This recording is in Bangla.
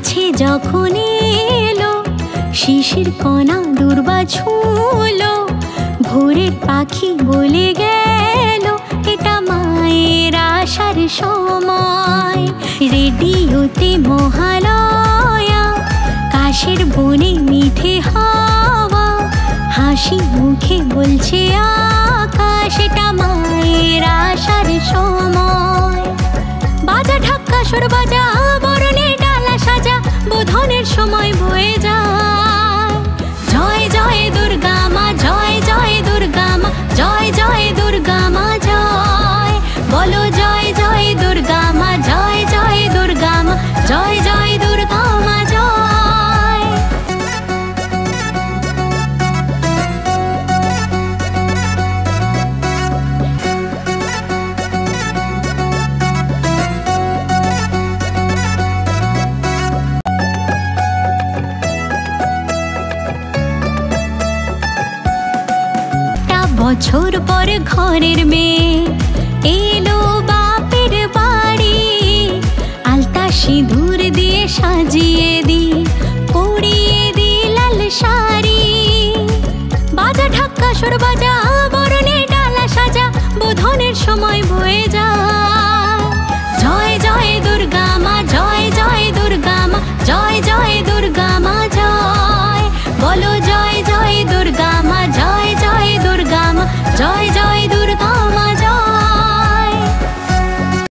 কাছে যখন এলো, শিশির কণা দুর্বা ছুঁলো, ভোরের পাখি বলে গেল এটা মায়ের আসার সময়। রেডিওতে মহালয়া, কাশের বনে মিঠে হাওয়া, হাসি মুখে বলছে আকাশ এটা মায়ের আসার সময়। বাজা ঢাক্কা সুর বাজা, বরণের ডালা সাজা, বোধনের সময় বয়ে যায়। জয় জয় দুর্গা মা, জয় জয় দুর্গা মা, জয় জয় দুর্গা মা জয়। বলো জয় জয় দুর্গা মা, জয় জয় দুর্গা মা, জয় জয় দুর্গা মা জয়। বছর পর ঘরের মেয়ে